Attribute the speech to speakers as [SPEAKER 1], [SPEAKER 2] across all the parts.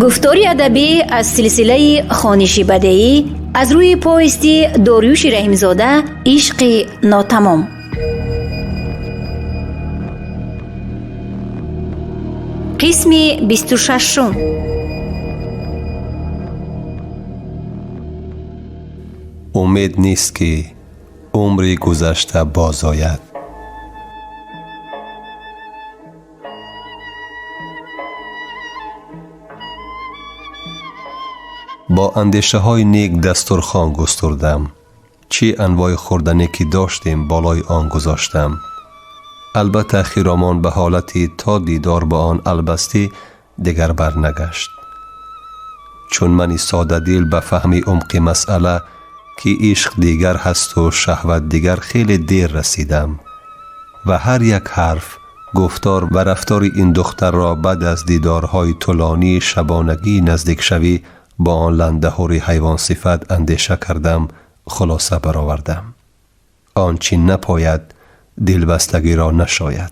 [SPEAKER 1] گفتاری ادبی از سلسله خوانشی بدیعی از روی پوستی داریوش رحیمزاده عشق ناتمام. قسم 26.
[SPEAKER 2] امید نیست که عمری گذشته باز آید. با اندیشه های نیک دسترخوان گستردم. چی انواع خوردنی که داشتیم بالای آن گذاشتم. البته خیرامان به حالتی تا دیدار با آن البستی دیگر برنگشت. چون منی ساده دل به فهمی عمق مسئله که عشق دیگر هست و شهوت دیگر خیلی دیر رسیدم و هر یک حرف، گفتار و رفتار این دختر را بعد از دیدارهای طولانی شبانگی نزدیک شوی با آن لندهوری حیوان صفت اندیشه کردم. خلاصه برآوردم آنچه نپاید دلبستگی را نشاید.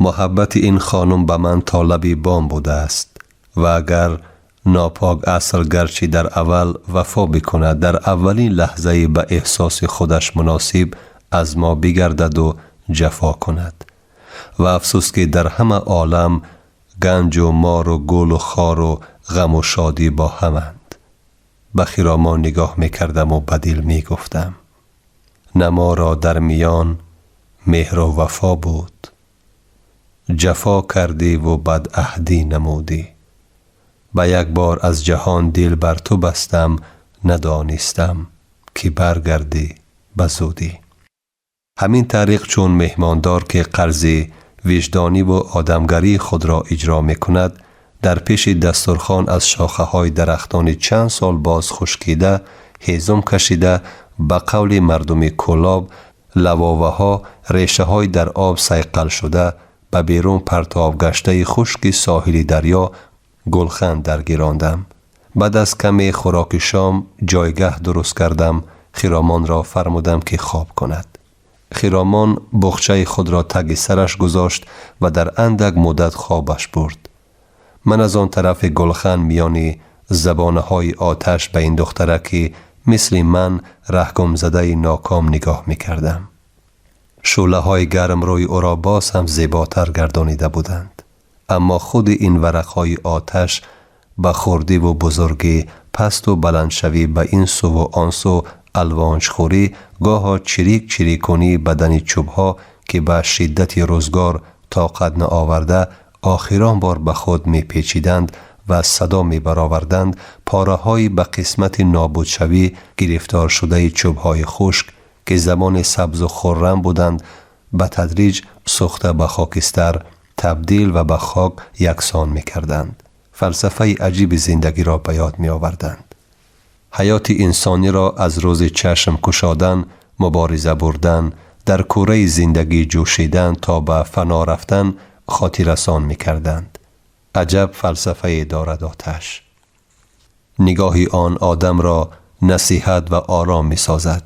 [SPEAKER 2] محبت این خانم به من تا لب بام بوده است و اگر ناپاک اصل گرچه در اول وفا بکند، در اولین لحظه به احساس خودش مناسب از ما بگردد و جفا کند. و افسوس که در همه عالم گنج و مار و گل و خار و غم و شادی با همند. به خیرامان نگاه میکردم و به دل میگفتم نه ما را در میان مهر و وفا بود، جفا کردی و بدعهدی نمودی. به یک بار از جهان دل بر تو بستم، ندانستم که برگردی به زودی. همین طریق چون مهماندار که قرض وجدانی و آدمگری خود را اجرا میکند، در پیش دسترخوان از شاخه های درختان چند سال باز خشکیده هیزم کشیده، به قول مردم کلاب لواوه ها ریشه های در آب صیقل شده به بیرون پرتاب گشته خشک ساحل دریا گلخند درگیراندم. بعد از کمی خوراک شام جایگاه درست کردم. خیرامان را فرمودم که خواب کند. خیرامان بخچه خود را تگ سرش گذاشت و در اندک مدت خوابش برد. من از آن طرف گلخن میانی زبانهای آتش به این دختره که مثل من رهگم زده ناکام نگاه میکردم. شعله های گرم روی او را باز هم زیباتر گردانیده بودند، اما خود این ورقهای آتش به خردی و بزرگی پست و بلند شوی به این سو و آن سو الوانج خوری، گاها چریک چریکونی بدن چوبها که به شدت روزگار طاقت نآورده آخران بار به خود می پیچیدند و صدا می برآوردند. پاره های به قسمت نابود شوی گرفتار شده چوبهای خشک که زمان سبز و خرم بودند به تدریج سوخته به خاکستر تبدیل و به خاک یکسان می کردند. فلسفه عجیب زندگی را به یاد می آوردند. حیات انسانی را از روز چشم کشادن، مبارزه بردن، در کوره زندگی جوشیدن تا به فنا رفتن خاطررسان می کردند. عجب فلسفه دارد آتش. نگاهی آن آدم را نصیحت و آرام می سازد.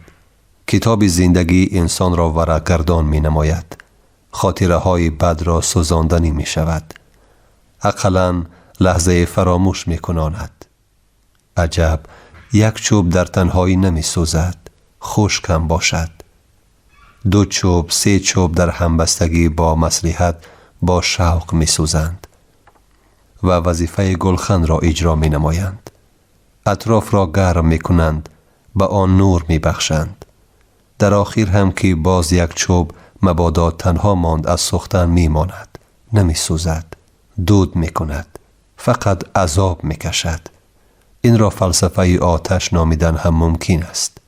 [SPEAKER 2] کتاب زندگی انسان را ورقگردان می نماید. خاطره های بد را سوزاندنی می شود. اقلاً لحظه فراموش می کناند. عجب یک چوب در تنهایی نمی سوزد، خشک هم باشد. 2 چوب 3 چوب در همبستگی با مصلحت با شوق می سوزند و وظیفه گلخن را اجرا می نمایند. اطراف را گرم می کنند، به آن نور می بخشند. در آخر هم که باز یک چوب مبادا تنها ماند از سوختن می ماند، نمی سوزد، دود می کند، فقط عذاب می کشد. این را فلسفه آتش نامیدن هم ممکن است.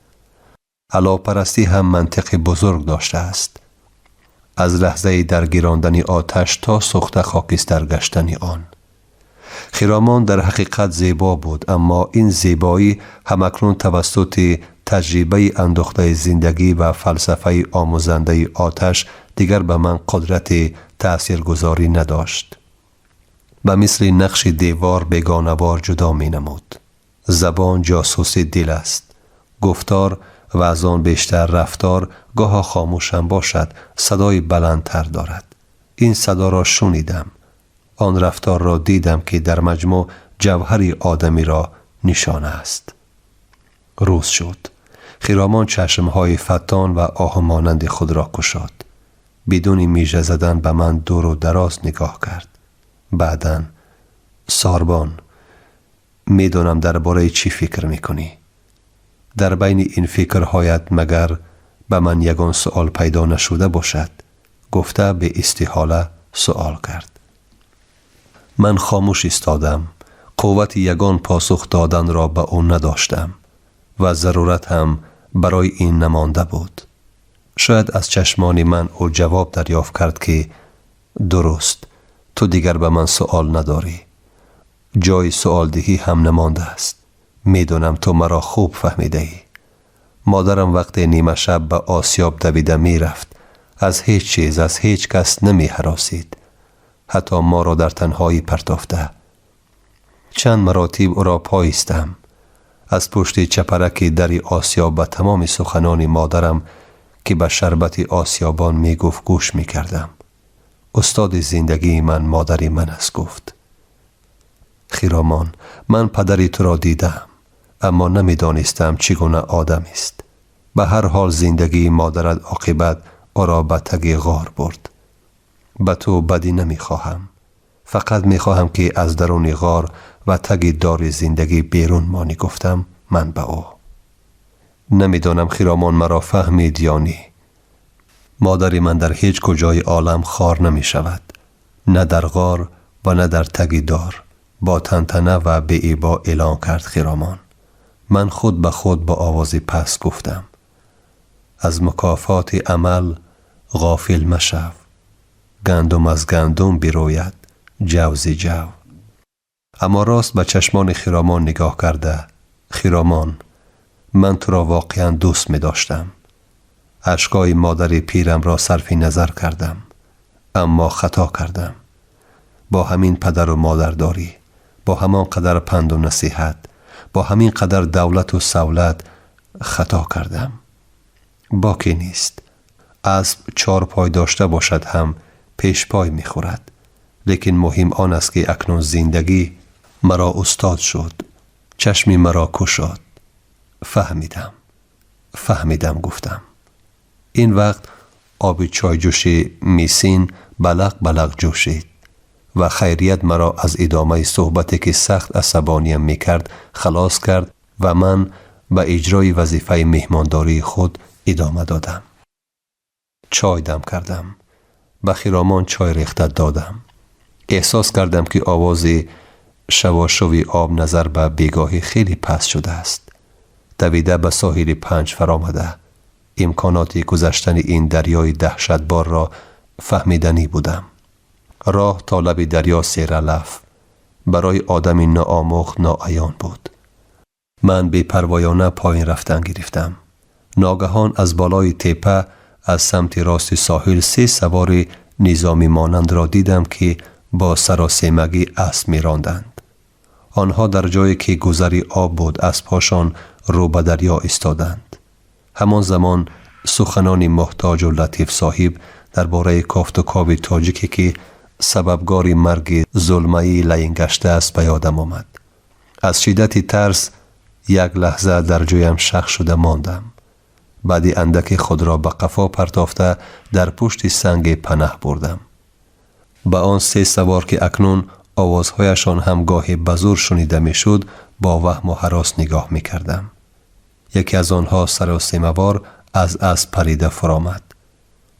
[SPEAKER 2] علاپرستی هم منطق بزرگ داشته است. از لحظه درگیراندن آتش تا سوخته خاکستر گشتن آن. خیرامان در حقیقت زیبا بود، اما این زیبایی همکنون توسط تجربه اندوخته زندگی و فلسفه آموزنده آتش دیگر به من قدرت تأثیرگذاری نداشت. به مثل نقش دیوار بیگانه‌وار جدا می نمود. زبان جاسوس دل است. گفتار و از آن بیشتر رفتار گاه خاموش هم باشد صدای بلندتر دارد. این صدا را شنیدم. آن رفتار را دیدم که در مجموع جوهر آدمی را نشانه است. روز شد. خرامان چشمهای فتان و آهمانند خود را گشاد. بدون میژه زدن به من دور و دراز نگاه کرد. بعداً ساربان، میدونم درباره چی فکر میکنی. در بین این فکرهایت مگر به من یگان سؤال پیدا نشده باشد؟ گفته به استحاله سؤال کرد. من خاموش ایستادم. قوت یگان پاسخ دادن را به او نداشتم و ضرورت هم برای این نمانده بود. شاید از چشمان من او جواب دریافت کرد که درست، تو دیگر به من سؤال نداری. جای سؤال دهی هم نمانده است. میدونم تو مرا خوب فهمیده ای. مادرم وقت نیمه شب به آسیاب دویده می رفت. از هیچ چیز، از هیچ کس نمی هراسید. حتی ما را در تنهایی پرتافته. چند مراتب او را پایستم. از پشت چپرک دری آسیاب به تمام سخنان مادرم که به شربت آسیابان می گفت گوش می کردم. استاد زندگی من مادری من است گفت. خرامان، من پدری تو را دیدم، اما نمی دانستم چگونه آدم است. به هر حال زندگی مادرت عاقبت او را به تگ غار برد. به تو بدی نمی خواهم. فقط می خواهم که از درون غار و تگ دار زندگی بیرون مانی. گفتم من به او. نمی دانم خرامان مرا فهمید یا نی. مادری من در هیچ کجای عالم خار نمی شود. نه در غار و نه در تگ دار. با تنتنه و به ایبا اعلان کرد خرامان. من خود به خود با آوازی پس گفتم از مکافات عمل غافل مشو. گندم از گندم بیروید، جو ز جو. اما راست به چشمان خرامان نگاه کرده. خرامان، من تو را واقعا دوست می داشتم. اشکای مادر پیرم را صرف نظر کردم، اما خطا کردم. با همین پدر و مادر داری، با همان قدر پند و نصیحت، با همین قدر دولت و سولت خطا کردم. باکی نیست. اسب 4 پای داشته باشد هم پیش پای می خورد. لیکن مهم آن است که اکنون زندگی مرا استاد شد. چشمی مرا کشاد. فهمیدم گفتم. این وقت آب چای جوشی میسین بلق جوشید و خیریت مرا از ادامه صحبتی که سخت عصبانیم میکرد خلاص کرد و من به اجرای وظیفه مهمانداری خود ادامه دادم. چای دم کردم. به خرامان چای ریخته دادم. احساس کردم که آواز شواشوی آب نظر به بیگاهی خیلی پس شده است. دویده به ساحل 5 فرآمده. امکانات گذشتن این دریای دهشتبار را فهمیدنی بودم. راه تا لب دریا سیرالف برای آدمی ناآموخت ناعیان بود. من بی پروایانه پایین رفتن گرفتم. ناگهان از بالای تپه از سمت راست ساحل 3 سوار نظامی مانند را دیدم که با سراسیمگی اسب می راندند. آنها در جایی که گذری آب بود اسب‌هاشان رو به دریا ایستادند. همان زمان سخنانی محتاج و لطیف صاحب درباره کافت و کاو تاجیکی که سببگار مرگ ظلمه‌ای لعین گشته است به یادم آمد. از شدت ترس یک لحظه در جایم شق شده ماندم. بعدی اندکی خود را به قفا پرتافته در پشت سنگ پناه بردم. به آن 3 سوار که اکنون آوازهایشان هم گاهی بزور شنیده می شد با وهم و هراس نگاه می کردم. یکی از آنها سراسیمه‌وار از اسب پریده فرآمد.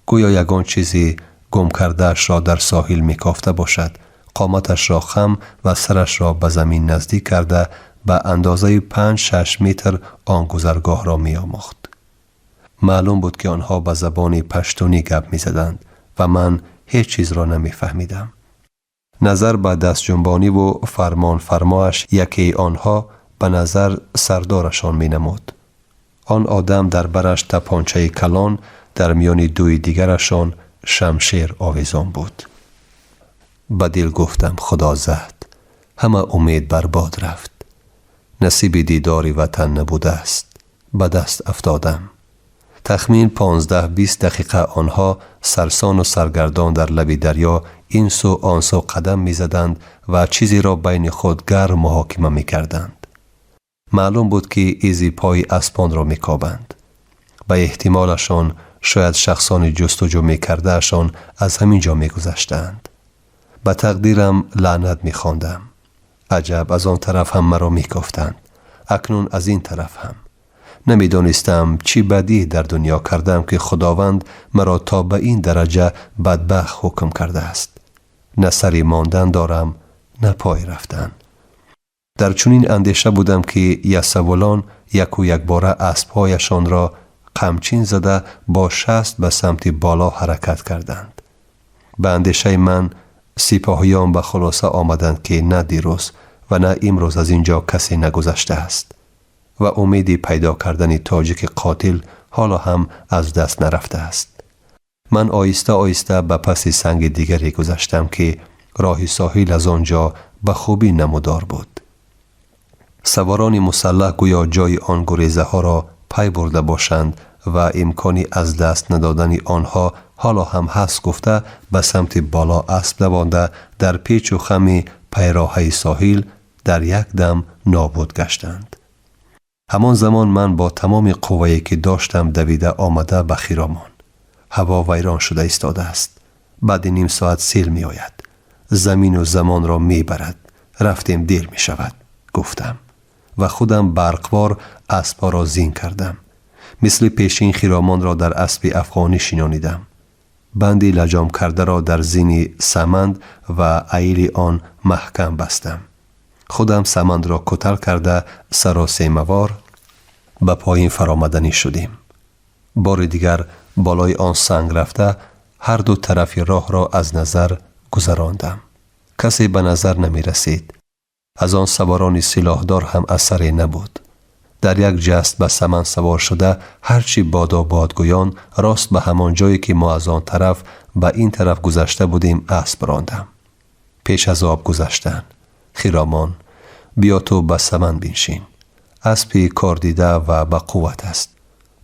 [SPEAKER 2] گویا یگان چیزی گم کرده‌اش را در ساحل می کافته باشد. قامتش را خم و سرش را به زمین نزدیک کرده به اندازه 5-6 متر آن گذرگاه را می آموخت. معلوم بود که آنها به زبان پشتونی گپ می زدند و من هیچ چیز را نمی فهمیدم. نظر به دست جنبانی و فرمایش یکی آنها به نظر سردارشان می نمود. آن آدم در برش تپانچه کلان، در میان دوی دیگرشان شمشیر آویزان بود. به دل گفتم خدا زد، همه امید برباد رفت. نصیب دیداری وطن نبوده است. به دست افتادم. تخمین 15-20 دقیقه آنها سرسان و سرگردان در لب دریا این سو آن سو قدم می زدند و چیزی را بین خود گرم محاکمه می کردند. معلوم بود که ایزی پای اسبان را می کابند. به احتمالشان شاید شخصان جستجو می کردهشان از همین جا می گذشتند. به تقدیرم لعنت می خواندم. عجب از آن طرف هم مرا می گفتند. اکنون از این طرف هم. نمی دانستم چی بدی در دنیا کردم که خداوند مرا تا به این درجه بدبخت حکم کرده است. نه سری ماندن دارم نه پای رفتن. در چنین اندیشه بودم که یسوعان یک و یک باره اسب‌هایشان را قمچین زده با شست به سمت بالا حرکت کردند. به اندیشه من سپاهیان به خلاصه آمدند که نه دیروز و نه امروز از اینجا کسی نگذشته است و امیدی پیدا کردن تاجیک قاتل حالا هم از دست نرفته است. من آیسته آیسته به پس سنگ دیگری گذشتم که راه ساحل از آنجا به خوبی نمودار بود. سواران مسلح گویا جای آن گریزه ها را پی برده باشند و امکانی از دست ندادن آنها حالا هم هست گفته به سمت بالا اسب دوانده در پیچ و خم پیراهه ساحل در یک دم نابود گشتند. همان زمان من با تمام قوه‌ای که داشتم دویده آمده به خیرامان. هوا ویران شده ایستاده است. بعد نیم ساعت سیل می آید. زمین و زمان را می برد. رفتیم دیر می شود گفتم و خودم برقوار اسبا را زین کردم. مثل پیشین خیرامان را در اسب افغانی شینانیدم. بندی لجام کرده را در زین سمند و ایل آن محکم بستم. خودم سمند را کتل کرده سراسیموار به پایین فرامدنی شدیم. بار دیگر بالای آن سنگ رفته هر دو طرف راه را از نظر گذراندم. کسی به نظر نمی رسید. از آن سواران سلاحدار هم اثری نبود. در یک جست به سمن سوار شده هرچی بادا بادگویان راست به همان جایی که ما از آن طرف به این طرف گذشته بودیم اسب راندم. پیش از آب گذشتن. خیرامان بیا تو به سمن بنشین. اسبی کار دیده و به قوت است.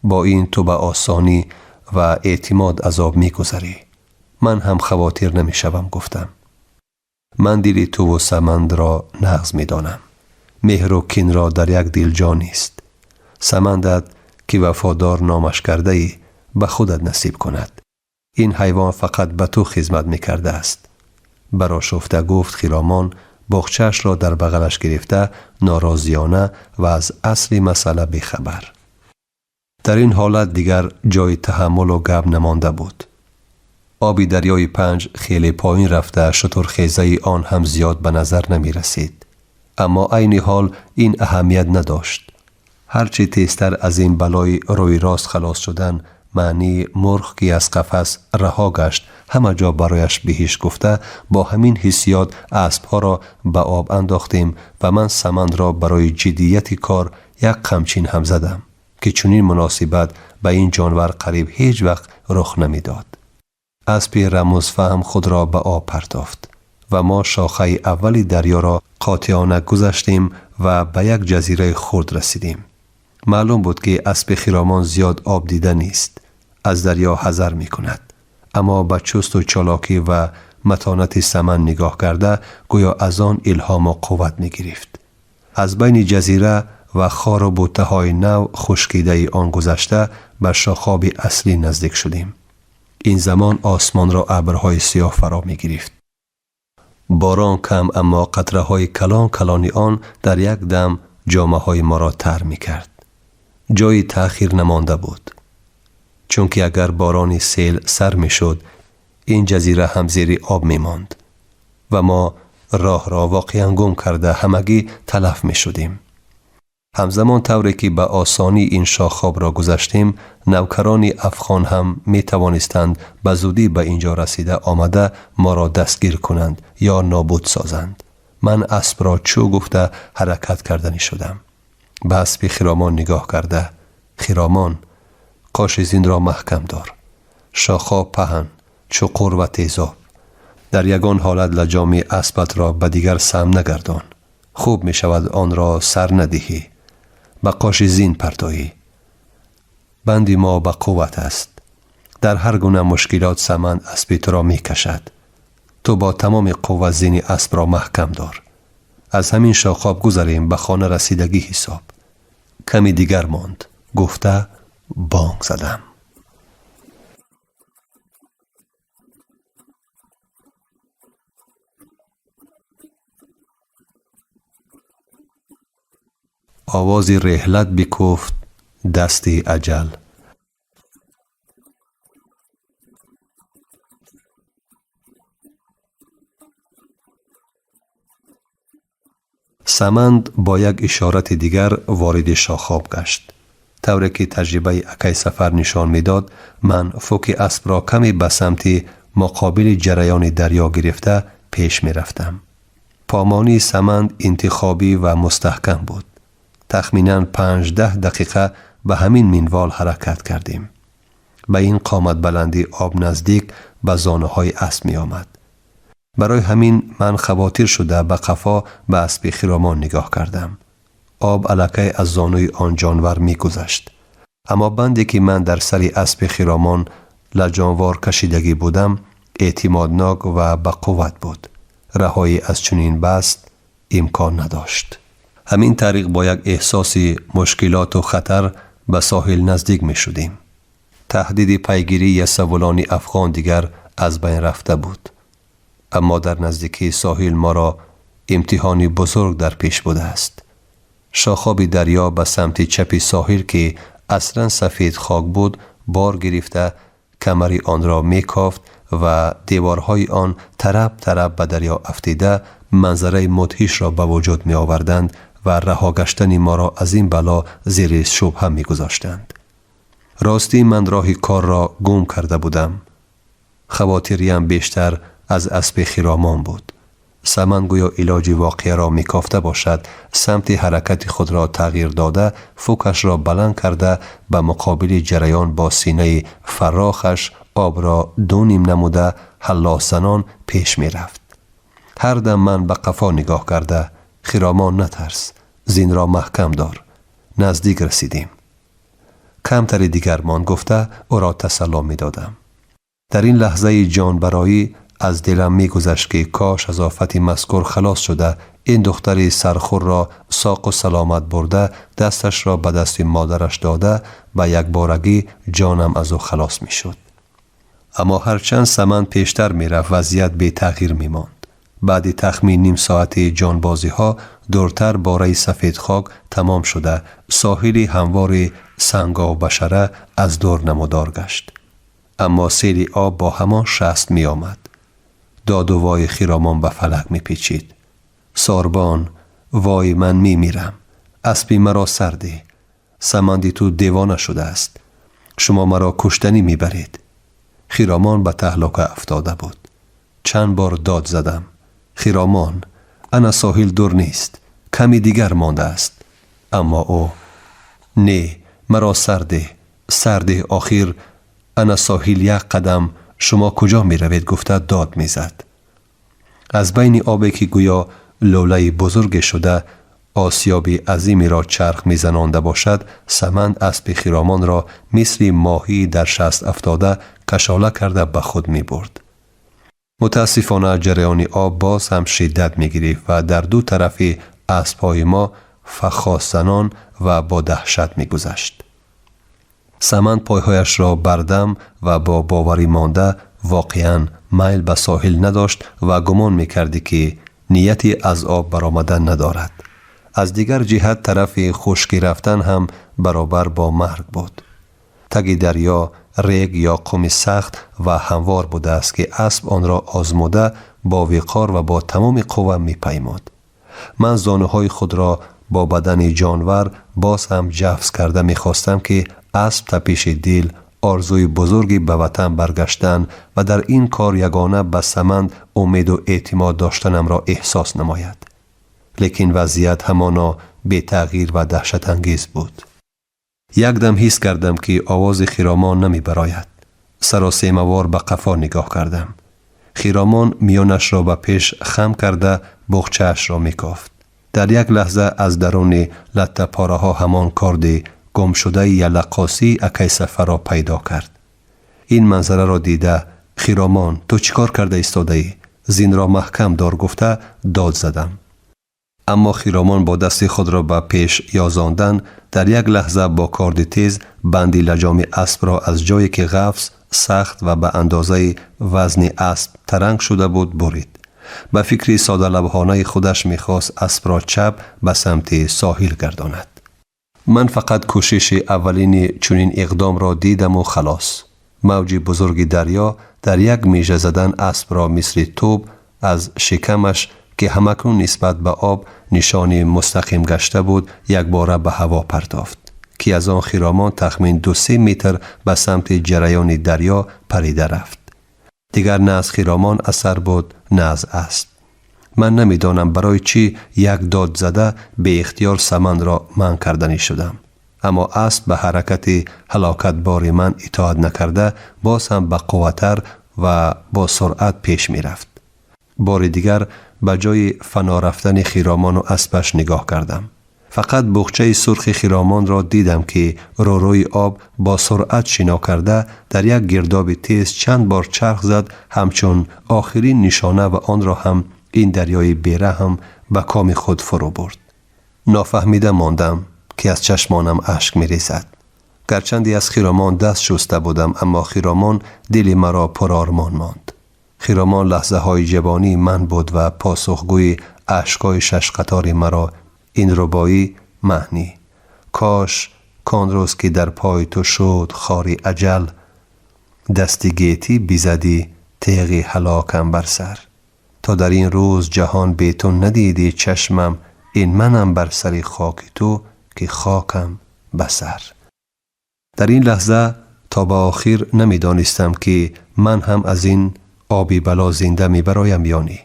[SPEAKER 2] با این تو به آسانی و اعتماد از آب می گذری. من هم خواطر نمی شوم گفتم. من دل تو و سمند را نغز می دانم. مهر و کین را در یک دل جا نیست. سمندت که وفادار نامش کرده ای به خودت نصیب کند. این حیوان فقط به تو خدمت می کرده است. برآشفته گفت خیرامان باغچه‌اش را در بغلش گرفته ناراضیانه و از اصل مسئله بیخبر. در این حالت دیگر جای تحمل و گپ نمانده بود. آبی دریای پنج خیلی پایین رفته شترخیزه آن هم زیاد به نظر نمی رسید. اما عین حال این اهمیت نداشت. هرچی تیزتر از این بلای روی راست خلاص شدن معنی مرغ که از قفس رها گشت همه جا برایش بهش گفته با همین حسیات اسبها را به آب انداختیم و من سمند را برای جدیت کار یک قمچین هم زدم که چنین مناسبت به این جانور قریب هیچ وقت رخ نمیداد. اسب رموز فهم خود را به آب پرتافت و ما شاخه اولی دریا را قاطعانه گذشتیم و به یک جزیره خرد رسیدیم. معلوم بود که اسب خیرامان زیاد آب دیده نیست. از دریا حذر می کند. اما با چست و چالاکی و متانت سمن نگاه کرده گویا از آن الهام و قوت می گرفت. از بین جزیره و خار و بوته های نو خشکیده آن گذشته به شاخاب اصلی نزدیک شدیم. این زمان آسمان را ابرهای سیاه فرا می گرفت. باران کم اما قطره های کلان کلانی آن در یک دم جامه های ما را تر می کرد. جایی تأخیر نمانده بود. چون که اگر بارانی سیل سر می شد این جزیره هم زیر آب می ماند و ما راه را واقعا گم کرده همگی تلف می شدیم. همزمان طوری که به آسانی این شاخاب را گذشتیم نوکران افغان هم می توانستند به زودی به اینجا رسیده آمده ما را دستگیر کنند یا نابود سازند. من اسب را چو گفته حرکت کردنی شدم. به اسب خیرامان نگاه کرده خیرامان قاش زین را محکم دار. شاخاب پهن چقور و تیزاب. در یگان حالت لجامی اسبت را به دیگر سم نگردان. خوب می شود آن را سر ندهی. به قاش زین پرتایی. بندی ما به قوت است. در هر گونه مشکلات سمند اسب تو را می کشد. تو با تمام قوت زین اسب را محکم دار. از همین شاخاب گذریم به خانه رسیدگی حساب. کمی دیگر ماند. گفته بانگ زدم. آوازی رحلت بکفت دستی اجل. سمند با یک اشارت دیگر وارد شاخاب گشت. طوری که تجربه اکی سفر نشان میداد، من فوک اسب را کمی به سمت مقابل جریان دریا گرفته پیش می رفتم. پامانی سمند انتخابی و مستحکم بود. تخمیناً 5-10 دقیقه به همین منوال حرکت کردیم. به این قامت بلندی آب نزدیک به زانو های اسب می آمد. برای همین من خواطر شده به قفا به اسب خرامان نگاه کردم. آب الکی از زانوی آن جانور می گذشت. اما بندی که من در سر اسب خرامان لجانوار کشیدگی بودم اعتمادناک و با قوت بود. رهایی از چنین بست امکان نداشت. همین طریق با یک احساس مشکلات و خطر به ساحل نزدیک می شدیم. تهدید پیگیری یسوولان افغان دیگر از بین رفته بود. اما در نزدیکی ساحل ما را امتحانی بزرگ در پیش بوده است. شاخاب دریا به سمت چپ ساحل که اصلا سفید خاک بود بار گرفته کمری آن را می کافت و دیوارهای آن طرب به دریا افتیده منظره مدهش را به وجود می آوردند و رها گشتن ما را از این بلا زیر شبهه می گذاشتند. راستی من راه کار را گم کرده بودم. خواطریم بیشتر از اسب خرامان بود. سمن گویا علاج واقعه را می کافته باشد، سمت حرکت خود را تغییر داده فوکش را بلند کرده به مقابل جریان با سینه فراخش آب را دونیم نموده هلاس زنان پیش می رفت. هر دم من به قفا نگاه کرده خرامان نترس، زین را محکم دار. نزدیک رسیدیم. کمتر دیگر مان گفته او را تسلی می دادم. در این لحظه جان برایی از دلم می گذشت که کاش از آفت مذکور خلاص شده این دختری سرخور را ساق و سلامت برده دستش را به دست مادرش داده به یک بارگی جانم از او خلاص می شد. اما هرچند سمن پیشتر می رفت وضعیت بی تغییر می ماند. بعد تخمین نیم ساعت جانبازی ها دورتر باره سفید خاک تمام شده ساحلی هموار سنگا و بشره از دور نمودار گشت. اما سیل آب با همان شست می آمد. داد و وای خرامان به فلک می پیچید. ساربان، وای من می میرم. اسبی مرا سرده. سمندی تو دیوانه شده است. شما مرا کشتنی می برید. خرامان به تهلکه افتاده بود. چند بار داد زدم. خرامان، انا ساحل دور نیست. کمی دیگر مانده است. اما او، نه، مرا سرده آخر انا ساحل یک قدم شما کجا می روید گفته داد می زد. از بین آبی که گویا لوله بزرگ شده آسیابی عظیمی را چرخ می زنانده باشد سمند اسب خرامان را مثل ماهی در شست افتاده کشاله کرده به خود می برد. متاسفانه جریان آب باز هم شدت می گرفت و در دو طرف اسب‌های ما فخاس زنان و با دهشت می گذشت. سمند پایهایش را بردم و با باوری مانده واقعاً میل به ساحل نداشت و گمان می کردی که نیتی از آب برآمدن ندارد. از دیگر جهت طرف خشکی رفتن هم برابر با مرگ بود. تگ دریا ریگ یا قم سخت و هموار بوده است که اسب آن را آزموده با وقار و با تمام قوت می پیمود. من زانوهای خود را با بدن جانور باز هم جفز کرده می خواستم که اسب تپش دل آرزوی بزرگی به وطن برگشتن و در این کار یگانه به سمند امید و اعتماد داشتنم را احساس نماید. لیکن وضعیت همانا بی تغییر و دهشت انگیز بود. یک دم حس کردم که آواز خرامان نمی براید. سراسیموار به قفا نگاه کردم. خرامان میانش را به پیش خم کرده بغچه‌اش را می کافت. در یک لحظه از درون لطه پاره ها همان کارد گم شده یلقاسی اکی سفر را پیدا کرد. این منظره را دیده خرامان تو چیکار کرده ایستاده ای؟ زین را محکم دار گفته داد زدم. اما خیرامان با دست خود را به پیش یازاندن در یک لحظه با کارد تیز بندی لجام اسب را از جایی که قفس سخت و به اندازه وزن اسب ترنگ شده بود برید. به فکری ساده لبحانه خودش میخواست اسب را چپ به سمت ساحل گرداند. من فقط کوشش اولین چنین اقدام را دیدم و خلاص. موج بزرگ دریا در یک میژه زدن اسب را مثل توپ از شکمش که همکنون نسبت به آب نشانی مستقیم گشته بود یک باره به هوا پرتافت که از آن خیرامان تخمین 2-3 متر به سمت جریان دریا پریده رفت. دیگر نه از خیرامان اثر بود نه از اسب. من نمیدانم برای چی یک داد زده به اختیار سمن را منع کردنی شدم. اما اسب به حرکت هلاکت بار من اطاعت نکرده باز هم با قوتر و با سرعت پیش می رفت. بار دیگر به جای فنا رفتن خیرامان و اسبش نگاه کردم. فقط بخچه سرخ خیرامان را دیدم که روی آب با سرعت شنا کرده در یک گرداب تیز چند بار چرخ زد، همچون آخرین نشانه و آن را هم این دریای بیرحم به کام خود فرو برد. نافهمیده ماندم که از چشمانم اشک می ریزد. گرچندی از خیرامان دست شسته بودم اما خیرامان دل مرا پرآرمان ماند. خیرامان لحظه های جوانی من بود و پاسخگوی اشکای شش قطار مرا این ربایی معنی. کاش کان روز که در پای تو شد خاری اجل، دستی گیتی بیزدی تیغی هلاکم بر سر. تا در این روز جهان بی تو ندیدی چشمم، این منم بر سر خاک تو که خاکم بسر. در این لحظه تا به آخر نمیدانستم که من هم از این آبی بلا زنده می برایم یا نی.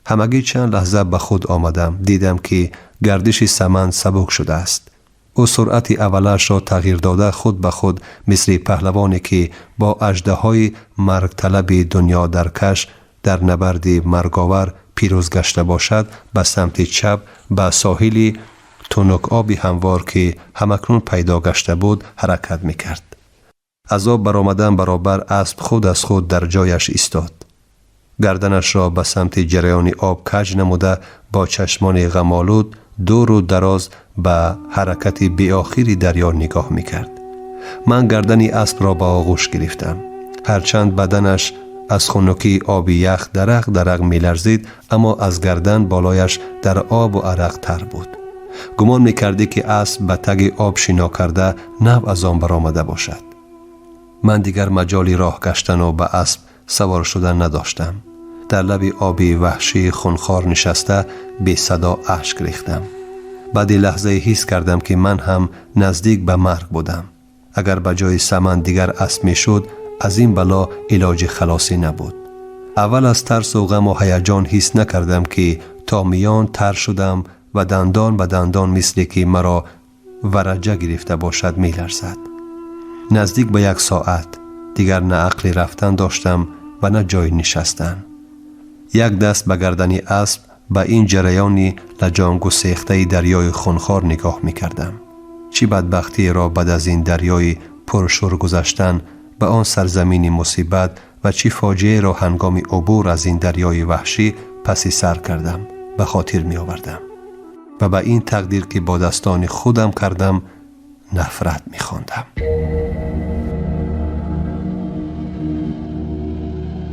[SPEAKER 2] همگی چند لحظه به خود آمدم. دیدم که گردش سمن سبک شده است. او سرعت اولش را تغییر داده خود به خود مثل پهلوانی که با اژدهای مرگ طلب دنیا درکش در نبرد مرگاور پیروز گشته باشد به سمت چپ به ساحلی تنک آبی هموار که همکنون پیدا گشته بود حرکت میکرد. از آب برآمدن برابر اسب خود از خود در جایش ایستاد. گردنش را به سمت جریان آب کج نموده با چشمان غم‌آلود دور و دراز به حرکت بی آخری دریا نگاه میکرد. من گردن اسب را به آغوش گرفتم. هرچند بدنش از خنکی آب یخ درق میلرزید اما از گردن بالایش در آب و عرق تر بود. گمان میکردی که اسب به تگ آب شنا کرده نو از آن برآمده باشد. من دیگر مجالی راه گشتن و به اسب سوار شدن نداشتم. در لب آبی وحشی خونخوار نشسته بی صدا اشک ریختم. بعد لحظه حس کردم که من هم نزدیک به مرگ بودم. اگر به جای سمن دیگر اسب میشد از این بلا علاج خلاصی نبود. اول از ترس و غم و هیجان حس نکردم که تا میان تر شدم و دندان به دندان مثل که مرا ورجه گرفته باشد میلرزد. نزدیک به 1 ساعت دیگر نه عقل رفتن داشتم و نه جای نشستن. یک دست به گردن اسب به این جریانی لجام گسیخته دریای خونخوار نگاه میکردم. چی بدبختی را بعد از این دریای پرشور گذشتن به آن سرزمین مصیبت و چی فاجعه را هنگام عبور از این دریای وحشی پسی سر کردم به خاطر می آوردم و به این تقدیر که با دستان خودم کردم نفرت می خواندم.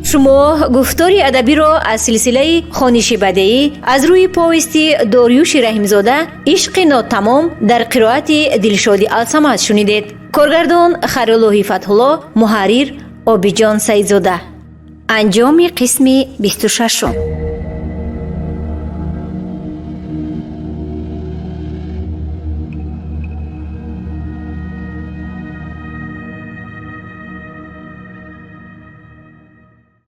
[SPEAKER 1] شما گفتاری ادبی را از سلسله خوانش بدیعی از روی پوستی داریوش رحیمزاده عشق ناتمام در قرائت دلشادی الصمد شنیدید. کارگردان خیرالله فتح‌الله، محرر عابدجان سعیدزاده. انجام قسم 26.